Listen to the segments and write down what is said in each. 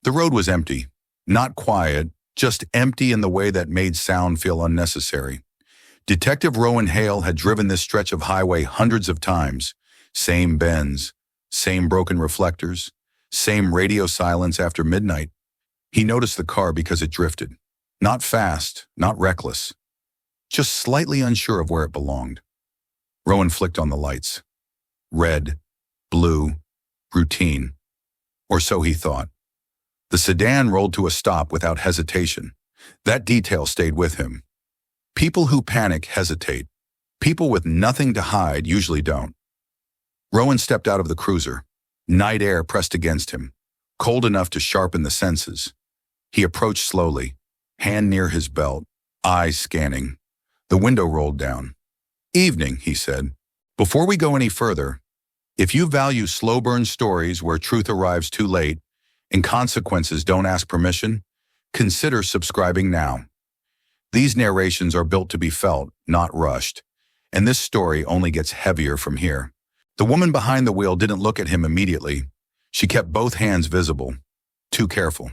The road was empty, not quiet, just empty in the way that made sound feel unnecessary. Detective Rowan Hale had driven this stretch of highway hundreds of times. Same bends, same broken reflectors, same radio silence after midnight. He noticed the car because it drifted. Not fast, not reckless, just slightly unsure of where it belonged. Rowan flicked on the lights. Red, blue, routine. Or so he thought. The sedan rolled to a stop without hesitation. That detail stayed with him. People who panic hesitate. People with nothing to hide usually don't. Rowan stepped out of the cruiser. Night air pressed against him, cold enough to sharpen the senses. He approached slowly, hand near his belt, eyes scanning. The window rolled down. "Evening," he said. "Before we go any further, if you value slow-burn stories where truth arrives too late and consequences don't ask permission, consider subscribing now. These narrations are built to be felt, not rushed, and this story only gets heavier from here." The woman behind the wheel didn't look at him immediately. She kept both hands visible. Too careful.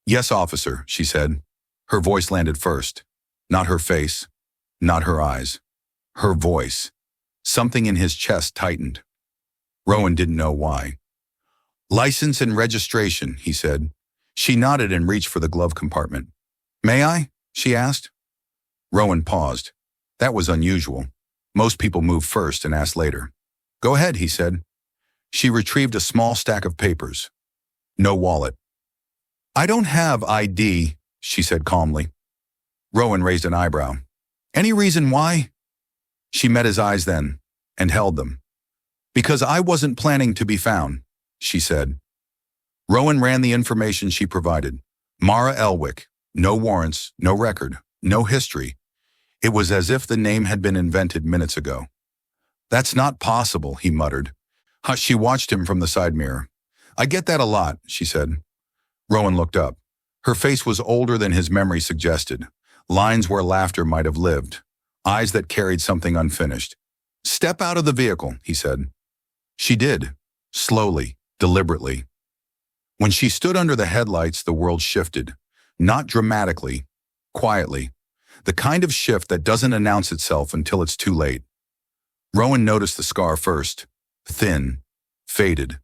"Yes, officer," she said. Her voice landed first. Not her face, not her eyes. Her voice. Something in his chest tightened. Rowan didn't know why. "License and registration," he said. She nodded and reached for the glove compartment. "May I?" she asked. Rowan paused. That was unusual. Most people move first and ask later. "Go ahead," he said. She retrieved a small stack of papers. No wallet. "I don't have ID," she said calmly. Rowan raised an eyebrow. "Any reason why?" She met his eyes then, and held them. "Because I wasn't planning to be found," she said. Rowan ran the information she provided. Mara Elwick. No warrants, no record, no history. It was as if the name had been invented minutes ago. "That's not possible," he muttered. She watched him from the side mirror. "I get that a lot," she said. Rowan looked up. Her face was older than his memory suggested. Lines where laughter might have lived. Eyes that carried something unfinished. "Step out of the vehicle," he said. She did, slowly, deliberately. When she stood under the headlights, the world shifted. Not dramatically, quietly. The kind of shift that doesn't announce itself until it's too late. Rowan noticed the scar first. Thin, faded,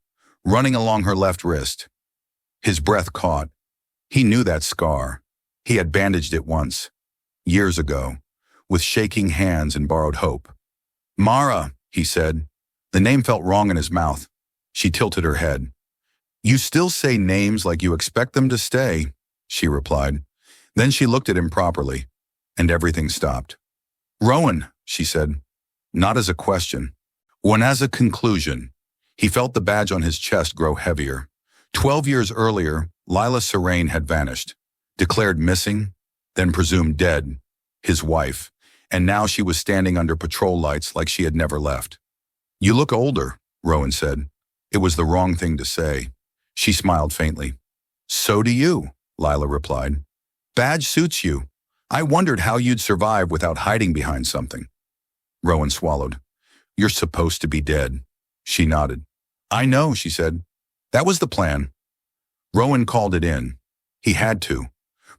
running along her left wrist. His breath caught. He knew that scar. He had bandaged it once, years ago, with shaking hands and borrowed hope. "Mara," he said. The name felt wrong in his mouth. She tilted her head. "You still say names like you expect them to stay," she replied. Then she looked at him properly, and everything stopped. "Rowan," she said, not as a question, when as a conclusion. He felt the badge on his chest grow heavier. 12 years earlier, Lila Serene had vanished, declared missing, then presumed dead, his wife, and now she was standing under patrol lights like she had never left. "You look older," Rowan said. It was the wrong thing to say. She smiled faintly. "So do you," Lila replied. "Badge suits you. I wondered how you'd survive without hiding behind something." Rowan swallowed. "You're supposed to be dead." She nodded. "I know," she said. "That was the plan." Rowan called it in. He had to.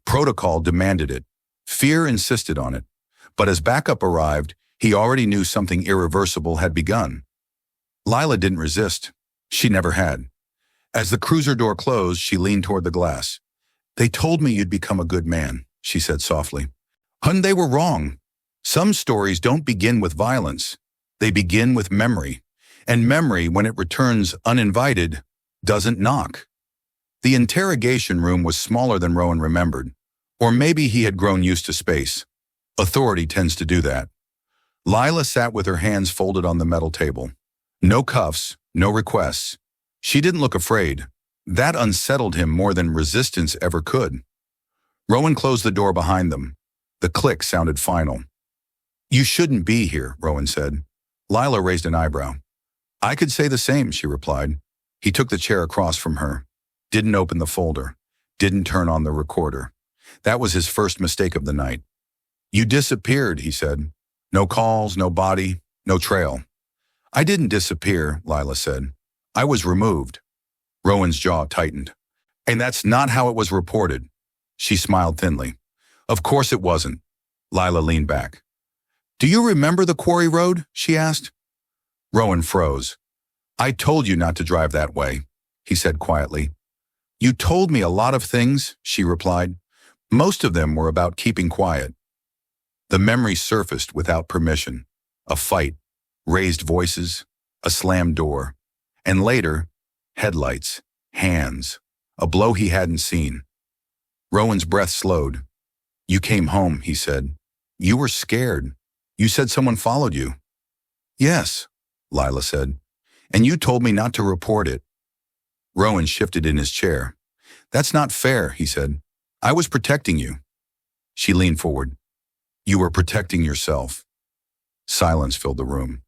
Protocol demanded it. Fear insisted on it. But as backup arrived, he already knew something irreversible had begun. Lila didn't resist. She never had. As the cruiser door closed, she leaned toward the glass. "They told me you'd become a good man," she said softly. "And they were wrong. Some stories don't begin with violence. They begin with memory. And memory, when it returns uninvited, doesn't knock." The interrogation room was smaller than Rowan remembered. Or maybe he had grown used to space. Authority tends to do that. Lila sat with her hands folded on the metal table. No cuffs, no requests. She didn't look afraid. That unsettled him more than resistance ever could. Rowan closed the door behind them. The click sounded final. "You shouldn't be here," Rowan said. Lila raised an eyebrow. "I could say the same," she replied. He took the chair across from her. Didn't open the folder. Didn't turn on the recorder. That was his first mistake of the night. "You disappeared," he said. "No calls, no body, no trail." "I didn't disappear," Lila said. "I was removed." Rowan's jaw tightened. And that's not how it was reported. She smiled thinly. Of course it wasn't. Lila leaned back. Do you remember the quarry road? She asked. Rowan froze. I told you not to drive that way, he said quietly. You told me a lot of things, she replied. Most of them were about keeping quiet. The memory surfaced without permission. A fight, raised voices, a slammed door, and later, headlights, hands, a blow he hadn't seen. Rowan's breath slowed. You came home, he said. You were scared. You said someone followed you. Yes, Lila said. And you told me not to report it. Rowan shifted in his chair. That's not fair, he said. I was protecting you. She leaned forward. You were protecting yourself. Silence filled the room.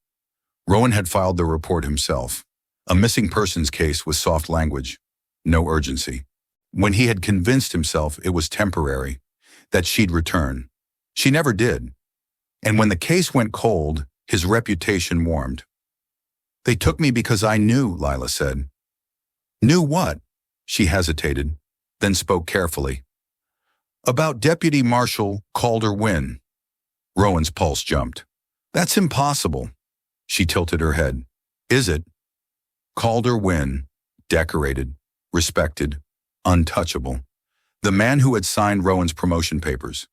Rowan had filed the report himself. A missing persons case with soft language. No urgency. When he had convinced himself it was temporary, that she'd return. She never did. And when the case went cold, his reputation warmed. They took me because I knew, Lila said. Knew what? She hesitated, then spoke carefully. About Deputy Marshal Calder Wynne. Rowan's pulse jumped. That's impossible. She tilted her head. Is it? Calder Wynne, decorated, respected, untouchable. The man who had signed Rowan's promotion papers.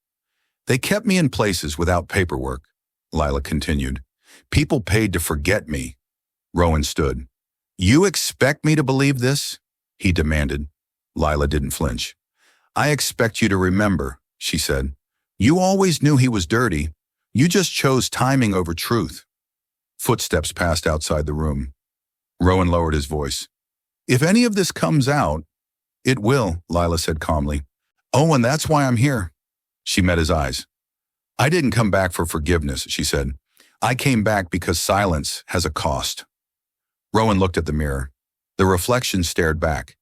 They kept me in places without paperwork, Lila continued. People paid to forget me. Rowan stood. You expect me to believe this? He demanded. Lila didn't flinch. I expect you to remember, she said. You always knew he was dirty. You just chose timing over truth. Footsteps passed outside the room. Rowan lowered his voice. If any of this comes out, it will, Lila said calmly. Oh, and that's why I'm here. She met his eyes. I didn't come back for forgiveness, she said. I came back because silence has a cost. Rowan looked at the mirror. The reflection stared back.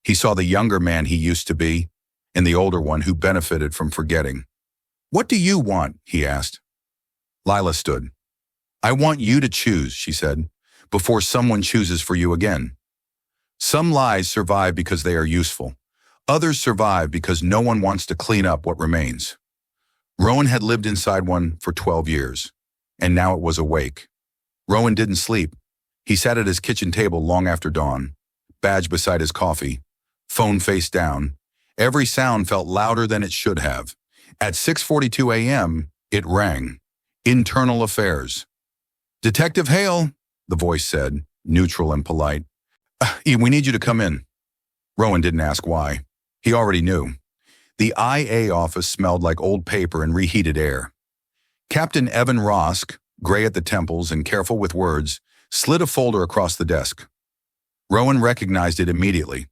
He saw the younger man he used to be, and the older one who benefited from forgetting. What do you want? He asked. Lila stood. I want you to choose, she said, before someone chooses for you again. Some lies survive because they are useful. Others survive because no one wants to clean up what remains. Rowan had lived inside one for 12 years, and now it was awake. Rowan didn't sleep. He sat at his kitchen table long after dawn, badge beside his coffee, phone face down. Every sound felt louder than it should have. At 6:42 a.m., it rang. Internal Affairs. Detective Hale, the voice said, neutral and polite. We need you to come in. Rowan didn't ask why. He already knew. The IA office smelled like old paper and reheated air. Captain Evan Rosk, gray at the temples and careful with words, slid a folder across the desk. Rowan recognized it immediately.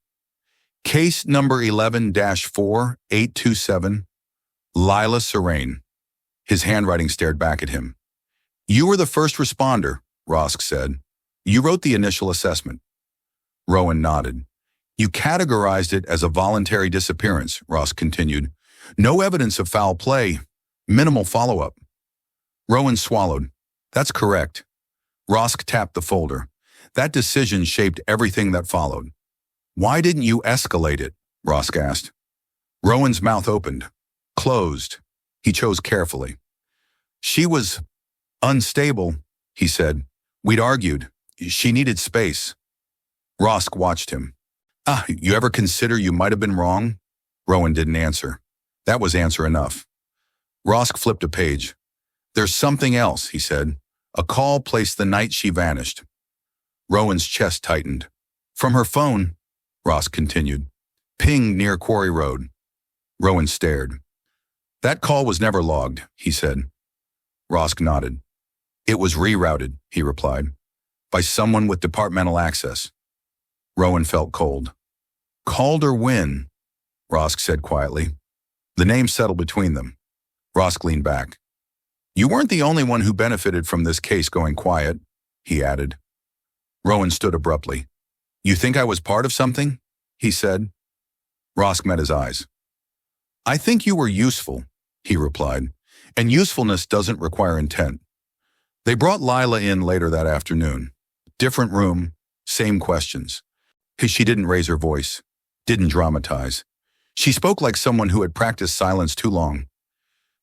Case number 11-4827, Lila Serene. His handwriting stared back at him. You were the first responder, Rosk said. You wrote the initial assessment. Rowan nodded. You categorized it as a voluntary disappearance, Rosk continued. No evidence of foul play, minimal follow-up. Rowan swallowed. That's correct. Rosk tapped the folder. That decision shaped everything that followed. Why didn't you escalate it? Rosk asked. Rowan's mouth opened. Closed. He chose carefully. She was unstable, he said. We'd argued. She needed space. Rosk watched him. You ever consider you might have been wrong? Rowan didn't answer. That was answer enough. Rosk flipped a page. There's something else, he said. A call placed the night she vanished. Rowan's chest tightened. From her phone, Rosk continued. Pinged near Quarry Road. Rowan stared. That call was never logged, he said. Rosk nodded. It was rerouted, he replied, by someone with departmental access. Rowan felt cold. Calder Wynne, Rosk said quietly. The name settled between them. Rosk leaned back. You weren't the only one who benefited from this case going quiet, he added. Rowan stood abruptly. You think I was part of something? He said. Rosk met his eyes. I think you were useful, he replied, and usefulness doesn't require intent. They brought Lila in later that afternoon. Different room, same questions. She didn't raise her voice. Didn't dramatize. She spoke like someone who had practiced silence too long.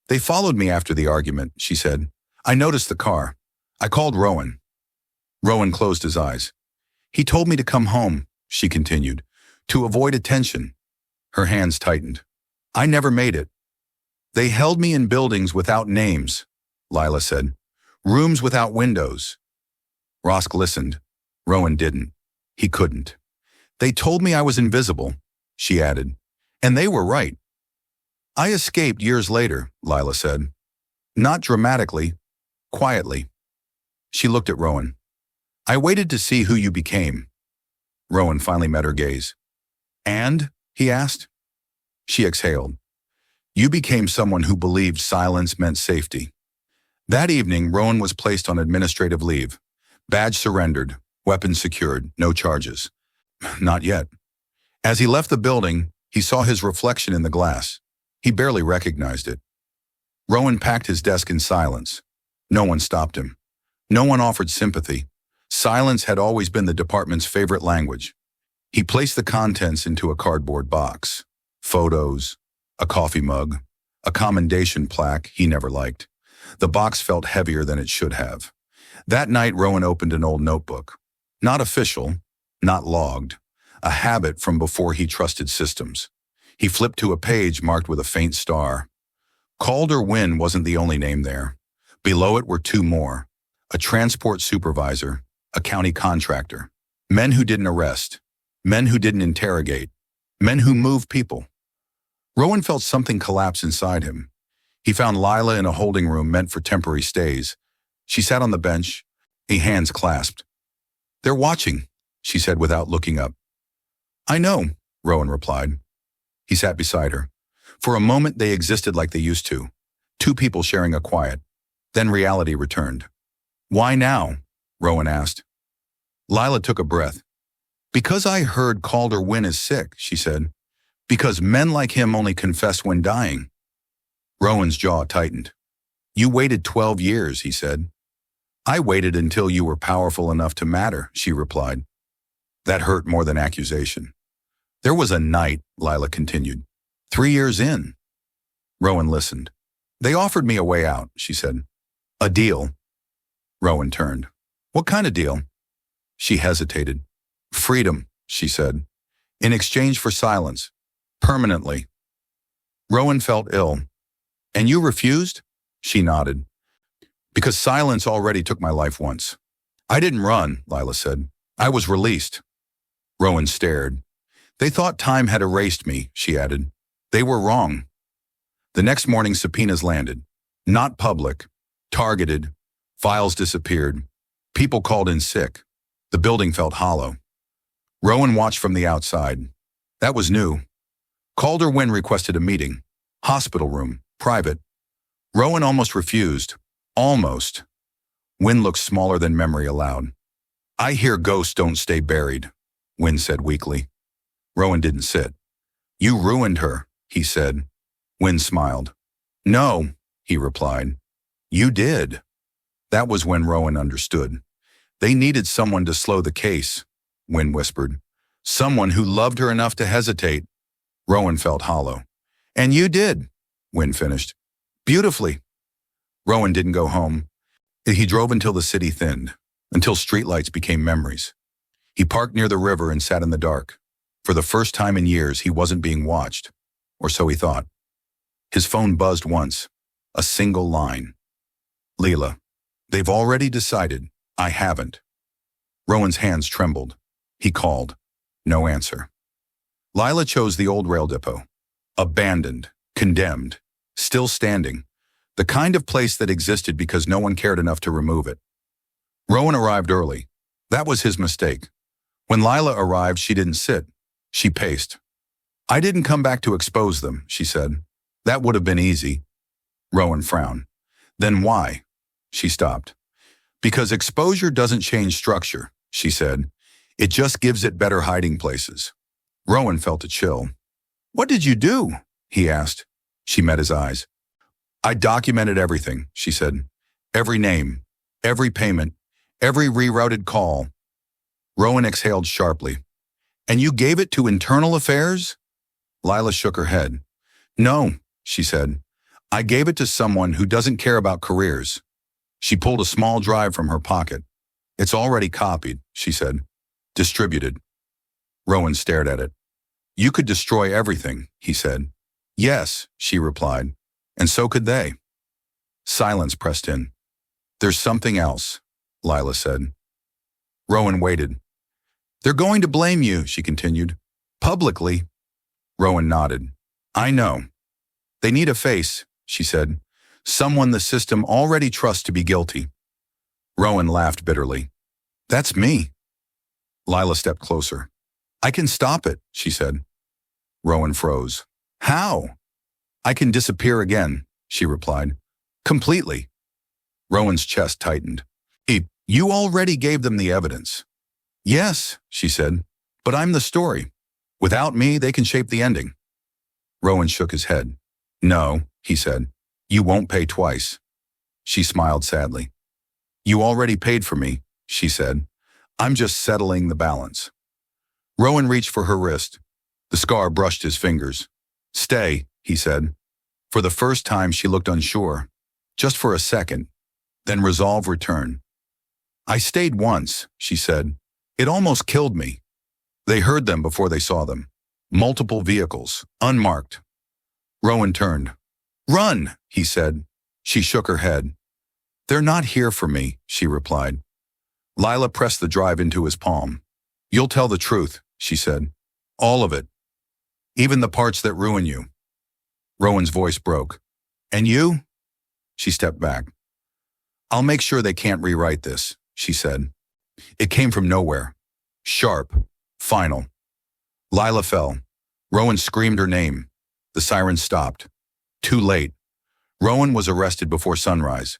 They followed me after the argument, she said. I noticed the car. I called Rowan. Rowan closed his eyes. He told me to come home, she continued, to avoid attention. Her hands tightened. I never made it. They held me in buildings without names, Lila said. Rooms without windows. Rosk listened. Rowan didn't. He couldn't. They told me I was invisible, she added. And they were right. I escaped years later, Lila said. Not dramatically, quietly. She looked at Rowan. I waited to see who you became. Rowan finally met her gaze. And? He asked. She exhaled. You became someone who believed silence meant safety. That evening, Rowan was placed on administrative leave. Badge surrendered, weapons secured, no charges. Not yet. As he left the building, he saw his reflection in the glass. He barely recognized it. Rowan packed his desk in silence. No one stopped him. No one offered sympathy. Silence had always been the department's favorite language. He placed the contents into a cardboard box. Photos, a coffee mug, a commendation plaque he never liked. The box felt heavier than it should have. That night, Rowan opened an old notebook. Not official, not logged. A habit from before he trusted systems. He flipped to a page marked with a faint star. Calder Wynn wasn't the only name there. Below it were two more. A transport supervisor, a county contractor. Men who didn't arrest. Men who didn't interrogate. Men who moved people. Rowan felt something collapse inside him. He found Lila in a holding room meant for temporary stays. She sat on the bench, hands clasped. They're watching, she said without looking up. I know, Rowan replied. He sat beside her. For a moment they existed like they used to. Two people sharing a quiet. Then reality returned. Why now? Rowan asked. Lila took a breath. Because I heard Calder Wynn is sick, she said. Because men like him only confess when dying. Rowan's jaw tightened. You waited 12 years, he said. I waited until you were powerful enough to matter, she replied. That hurt more than accusation. There was a night, Lila continued. 3 years in. Rowan listened. They offered me a way out, she said. A deal. Rowan turned. What kind of deal? She hesitated. Freedom, she said. In exchange for silence. Permanently. Rowan felt ill. And you refused? She nodded. Because silence already took my life once. I didn't run, Lila said. I was released. Rowan stared. They thought time had erased me, she added. They were wrong. The next morning subpoenas landed. Not public. Targeted. Files disappeared. People called in sick. The building felt hollow. Rowan watched from the outside. That was new. Calder Wynn requested a meeting. Hospital room. Private. Rowan almost refused. Almost. Wynn looked smaller than memory allowed. I hear ghosts don't stay buried, Wynn said weakly. Rowan didn't sit. You ruined her, he said. Wynn smiled. No, he replied. You did. That was when Rowan understood. They needed someone to slow the case, Wynn whispered. Someone who loved her enough to hesitate. Rowan felt hollow. And you did, Wynn finished. Beautifully. Rowan didn't go home. He drove until the city thinned, until streetlights became memories. He parked near the river and sat in the dark. For the first time in years, he wasn't being watched, or so he thought. His phone buzzed once, a single line. Leela, they've already decided. I haven't. Rowan's hands trembled. He called. No answer. Lila chose the old rail depot. Abandoned, condemned, still standing. The kind of place that existed because no one cared enough to remove it. Rowan arrived early. That was his mistake. When Lila arrived, she didn't sit. She paced. I didn't come back to expose them, she said. That would have been easy. Rowan frowned. Then why? She stopped. Because exposure doesn't change structure, she said. It just gives it better hiding places. Rowan felt a chill. What did you do? He asked. She met his eyes. I documented everything, she said. Every name, every payment, every rerouted call. Rowan exhaled sharply. And you gave it to internal affairs? Lila shook her head. No, she said. I gave it to someone who doesn't care about careers. She pulled a small drive from her pocket. It's already copied, she said. Distributed. Rowan stared at it. You could destroy everything, he said. Yes, she replied. And so could they. Silence pressed in. There's something else, Lila said. Rowan waited. They're going to blame you, she continued. Publicly. Rowan nodded. I know. They need a face, she said. Someone the system already trusts to be guilty. Rowan laughed bitterly. That's me. Lila stepped closer. I can stop it, she said. Rowan froze. How? I can disappear again, she replied. Completely. Rowan's chest tightened. You already gave them the evidence. Yes, she said, but I'm the story. Without me, they can shape the ending. Rowan shook his head. No, he said. You won't pay twice. She smiled sadly. You already paid for me, she said. I'm just settling the balance. Rowan reached for her wrist. The scar brushed his fingers. Stay, he said. For the first time, she looked unsure. Just for a second. Then resolve returned. I stayed once, she said. It almost killed me. They heard them before they saw them. Multiple vehicles, unmarked. Rowan turned. Run, he said. She shook her head. They're not here for me, she replied. Lila pressed the drive into his palm. You'll tell the truth, she said. All of it. Even the parts that ruin you. Rowan's voice broke. And you? She stepped back. I'll make sure they can't rewrite this, she said. It came from nowhere. Sharp. Final. Lila fell. Rowan screamed her name. The siren stopped. Too late. Rowan was arrested before sunrise.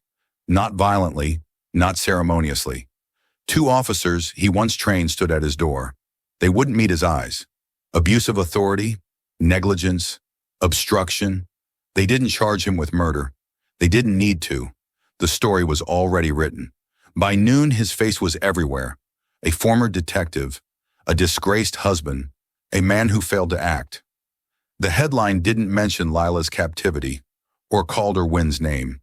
Not violently, not ceremoniously. 2 officers he once trained stood at his door. They wouldn't meet his eyes. Abuse of authority, negligence, obstruction. They didn't charge him with murder. They didn't need to. The story was already written. By noon, his face was everywhere. A former detective, a disgraced husband, a man who failed to act. The headline didn't mention Lila's captivity or Calder Wynn's name.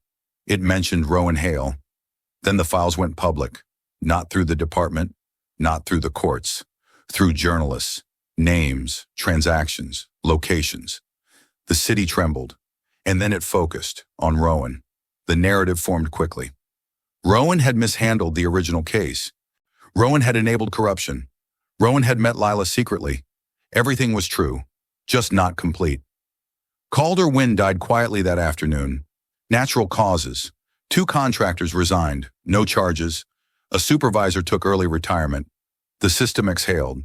It mentioned Rowan Hale. Then the files went public, not through the department, not through the courts, through journalists, names, transactions, locations. The city trembled, and then it focused on Rowan. The narrative formed quickly. Rowan had mishandled the original case. Rowan had enabled corruption. Rowan had met Lila secretly. Everything was true, just not complete. Calder Wynn died quietly that afternoon. Natural causes. 2 contractors resigned, no charges. A supervisor took early retirement. The system exhaled.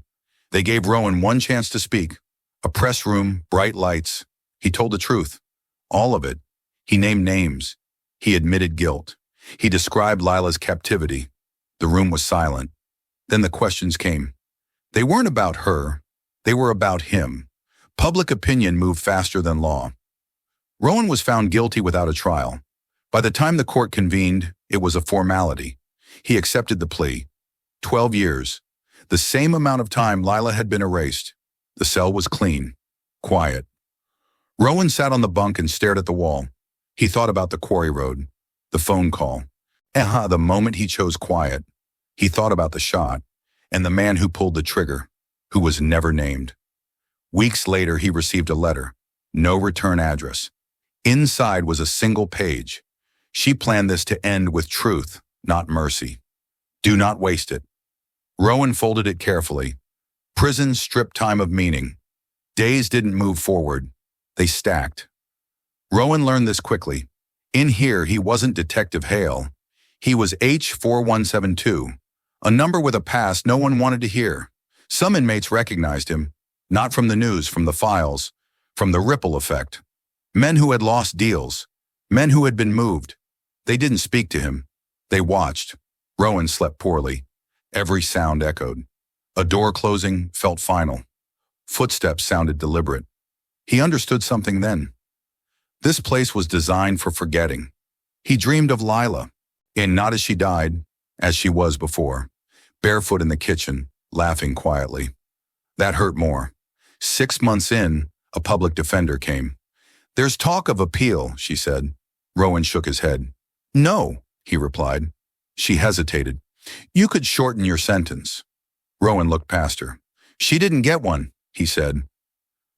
They gave Rowan one chance to speak. A press room, bright lights. He told the truth. All of it. He named names. He admitted guilt. He described Lila's captivity. The room was silent. Then the questions came. They weren't about her. They were about him. Public opinion moved faster than law. Rowan was found guilty without a trial. By the time the court convened, it was a formality. He accepted the plea. 12 years. The same amount of time Lila had been erased. The cell was clean. Quiet. Rowan sat on the bunk and stared at the wall. He thought about the quarry road. The phone call. The moment he chose quiet. He thought about the shot. And the man who pulled the trigger, who was never named. Weeks later, he received a letter. No return address. Inside was a single page. She planned this to end with truth, not mercy. Do not waste it. Rowan folded it carefully. Prison stripped time of meaning. Days didn't move forward. They stacked. Rowan learned this quickly. In here, he wasn't Detective Hale. He was H4172, a number with a past no one wanted to hear. Some inmates recognized him, not from the news, from the files, from the ripple effect. Men who had lost deals, men who had been moved. They didn't speak to him. They watched. Rowan slept poorly. Every sound echoed. A door closing felt final. Footsteps sounded deliberate. He understood something then. This place was designed for forgetting. He dreamed of Lila, and not as she died, as she was before, barefoot in the kitchen, laughing quietly. That hurt more. 6 months in, a public defender came. "There's talk of appeal," she said. Rowan shook his head. "No," he replied. She hesitated. "You could shorten your sentence." Rowan looked past her. "She didn't get one," he said.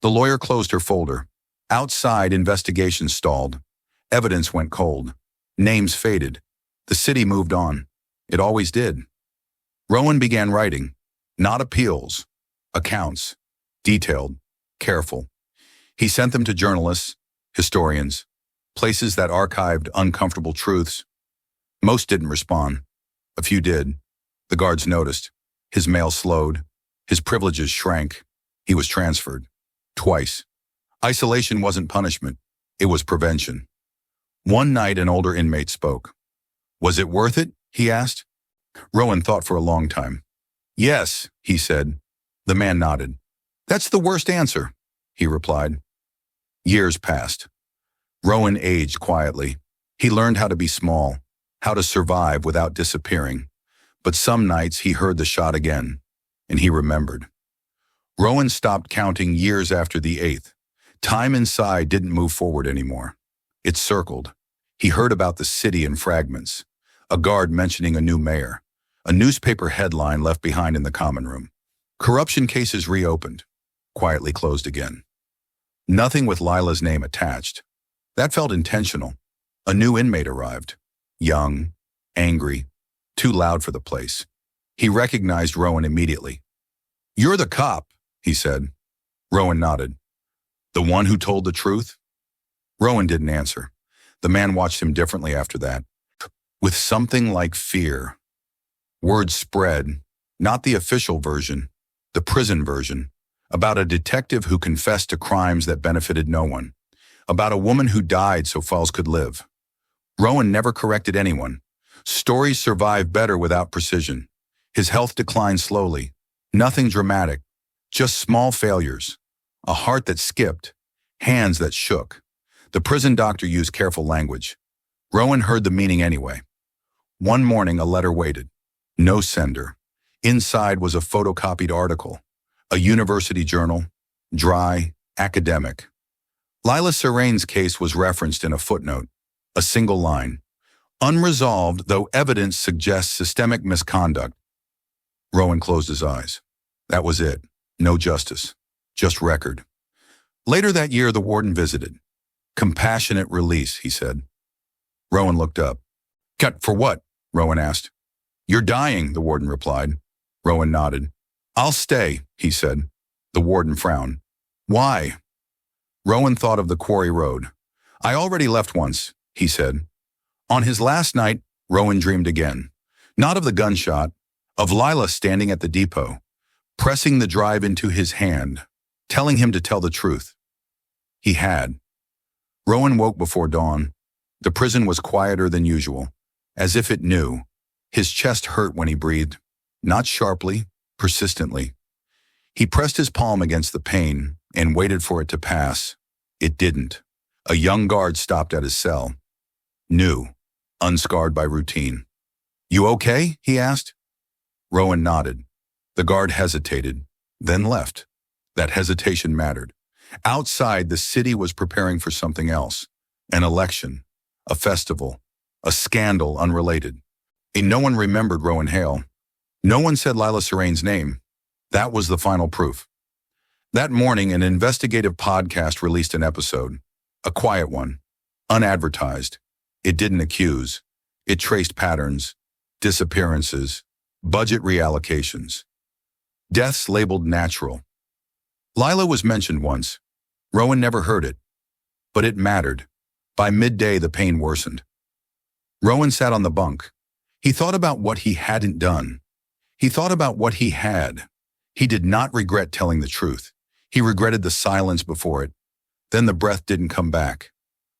The lawyer closed her folder. Outside, investigation stalled. Evidence went cold. Names faded. The city moved on. It always did. Rowan began writing. Not appeals. Accounts. Detailed. Careful. He sent them to journalists, historians, places that archived uncomfortable truths. Most didn't respond. A few did. The guards noticed. His mail slowed. His privileges shrank. He was transferred. Twice. Isolation wasn't punishment. It was prevention. One night, an older inmate spoke. "Was it worth it?" he asked. Rowan thought for a long time. "Yes," he said. The man nodded. "That's the worst answer," he replied. Years passed. Rowan aged quietly. He learned how to be small, how to survive without disappearing. But some nights he heard the shot again, and he remembered. Rowan stopped counting years after the 8th. Time inside didn't move forward anymore. It circled. He heard about the city in fragments. A guard mentioning a new mayor. A newspaper headline left behind in the common room. Corruption cases reopened, quietly closed again. Nothing with Lila's name attached. That felt intentional. A new inmate arrived. Young, angry, too loud for the place. He recognized Rowan immediately. "You're the cop," he said. Rowan nodded. "The one who told the truth?" Rowan didn't answer. The man watched him differently after that, with something like fear. Word spread, not the official version, the prison version, about a detective who confessed to crimes that benefited no one, about a woman who died so Falls could live. Rowan never corrected anyone. Stories survive better without precision. His health declined slowly. Nothing dramatic, just small failures. A heart that skipped, hands that shook. The prison doctor used careful language. Rowan heard the meaning anyway. One morning, a letter waited. No sender. Inside was a photocopied article. A university journal. Dry, academic. Lila Serane's case was referenced in a footnote. A single line. Unresolved, though evidence suggests systemic misconduct. Rowan closed his eyes. That was it. No justice. Just record. Later that year, the warden visited. "Compassionate release," he said. Rowan looked up. "Cut for what?" Rowan asked. "You're dying," the warden replied. Rowan nodded. "I'll stay," he said. The warden frowned. "Why?" Rowan thought of the quarry road. "I already left once," he said. On his last night, Rowan dreamed again. Not of the gunshot, of Lila standing at the depot, pressing the drive into his hand, telling him to tell the truth. He had. Rowan woke before dawn. The prison was quieter than usual, as if it knew. His chest hurt when he breathed, not sharply, persistently. He pressed his palm against the pain and waited for it to pass. It didn't. A young guard stopped at his cell. New, unscarred by routine. "You okay?" he asked. Rowan nodded. The guard hesitated, then left. That hesitation mattered. Outside, the city was preparing for something else. An election, a festival, a scandal unrelated. And no one remembered Rowan Hale. No one said Lila Serane's name. That was the final proof. That morning, an investigative podcast released an episode. A quiet one. Unadvertised. It didn't accuse. It traced patterns, disappearances, budget reallocations. Deaths labeled natural. Lila was mentioned once. Rowan never heard it. But it mattered. By midday, the pain worsened. Rowan sat on the bunk. He thought about what he hadn't done. He thought about what he had. He did not regret telling the truth. He regretted the silence before it. Then the breath didn't come back.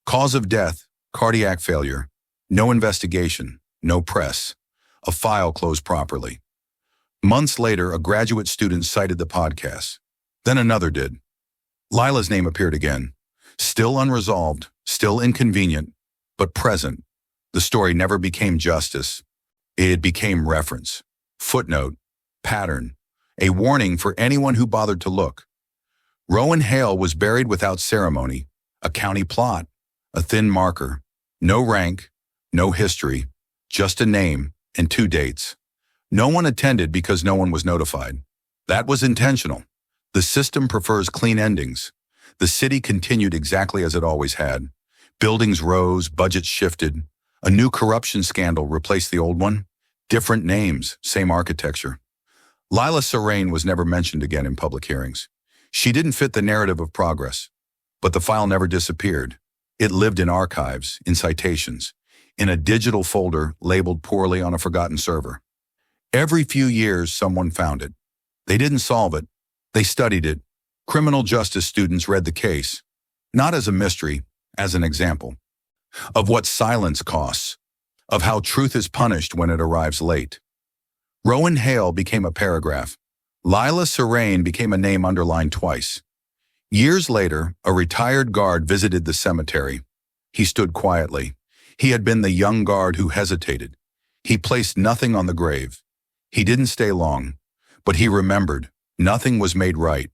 Cause of death, cardiac failure. No investigation, no press. A file closed properly. Months later, a graduate student cited the podcast. Then another did. Lila's name appeared again. Still unresolved, still inconvenient, but present. The story never became justice. It became reference, footnote, pattern. a warning for anyone who bothered to look. Rowan Hale was buried without ceremony, a county plot, a thin marker, no rank, no history, just a name and 2 dates. No one attended because no one was notified. That was intentional. The system prefers clean endings. The city continued exactly as it always had. Buildings rose, budgets shifted. A new corruption scandal replaced the old one. Different names, same architecture. Lila Serene was never mentioned again in public hearings. She didn't fit the narrative of progress. But the file never disappeared. It lived in archives, in citations, in a digital folder labeled poorly on a forgotten server. Every few years, someone found it. They didn't solve it. They studied it. Criminal justice students read the case, not as a mystery, as an example of what silence costs, of how truth is punished when it arrives late. Rowan Hale became a paragraph. Lila Serene became a name underlined twice. Years later, a retired guard visited the cemetery. He stood quietly. He had been the young guard who hesitated. He placed nothing on the grave. He didn't stay long, but he remembered. Nothing was made right.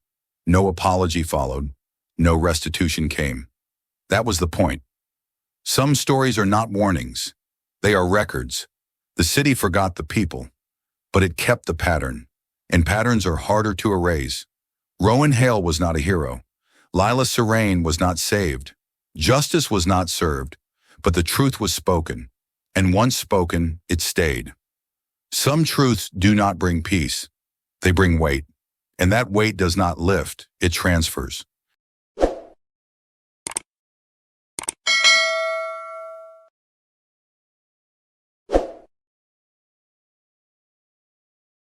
No apology followed. No restitution came. That was the point. Some stories are not warnings. They are records. The city forgot the people, but it kept the pattern, and patterns are harder to erase. Rowan Hale was not a hero. Lila Serene was not saved. Justice was not served, but the truth was spoken, and once spoken, it stayed. Some truths do not bring peace. They bring weight, and that weight does not lift, it transfers.